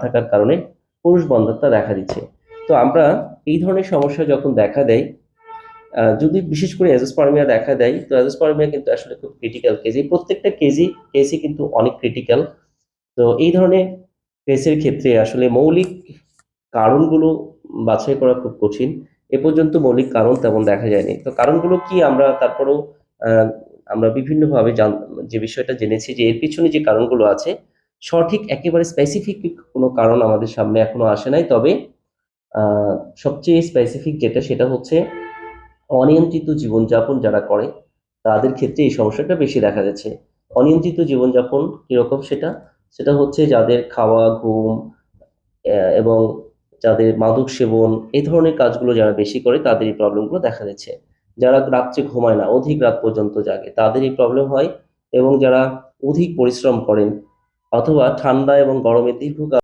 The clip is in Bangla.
থাকার কারণে পুরুষ বন্ধ্যাত্ব দেখা দিচ্ছে। তো আমরা এই ধরনের সমস্যা যখন দেখা দেয়, যদি বিশেষ করে অ্যাজোস্পার্মিয়া দেখা দেয়, তো অ্যাজোস্পার্মিয়া কিন্তু আসলে খুব ক্রিটিক্যাল কেস। এই প্রত্যেকটা কেসই কিন্তু অনেক ক্রিটিক্যাল। তো এই ধরনের কেসের ক্ষেত্রে আসলে মৌলিক কারণগুলো বাছাই করা খুব কঠিন। এ পর্যন্ত মৌলিক কারণ তেমন দেখা যায়নি। তো কারণগুলো কি আমরা তারপরেও আহ, আমরা বিভিন্নভাবে যে বিষয়টা জেনেছি যে এর পিছনে যে কারণগুলো আছে, সঠিক একেবারে স্পেসিফিক কোনো কারণ আমাদের সামনে এখনো আসে নাই। তবে আহ, সবচেয়ে স্পেসিফিক যেটা সেটা হচ্ছে অনিয়ন্ত্রিত জীবনযাপন যারা করে তাদের ক্ষেত্রে এই সমস্যাটা বেশি দেখা যাচ্ছে। অনিয়ন্ত্রিত জীবনযাপন কিরকম সেটা, সেটা হচ্ছে যাদের খাওয়া, ঘুম এবং যাদের মাদক সেবন এই ধরনের কাজগুলো যারা বেশি করে তাদের এই প্রবলেমগুলো দেখা যাচ্ছে। যারা রাত্রে ঘুমায় না, অধিক রাত পর্যন্ত জাগে, তাদের এই প্রবলেম হয়। এবং যারা অধিক পরিশ্রম করেন অথবা ঠান্ডা এবং গরমে দীর্ঘকাল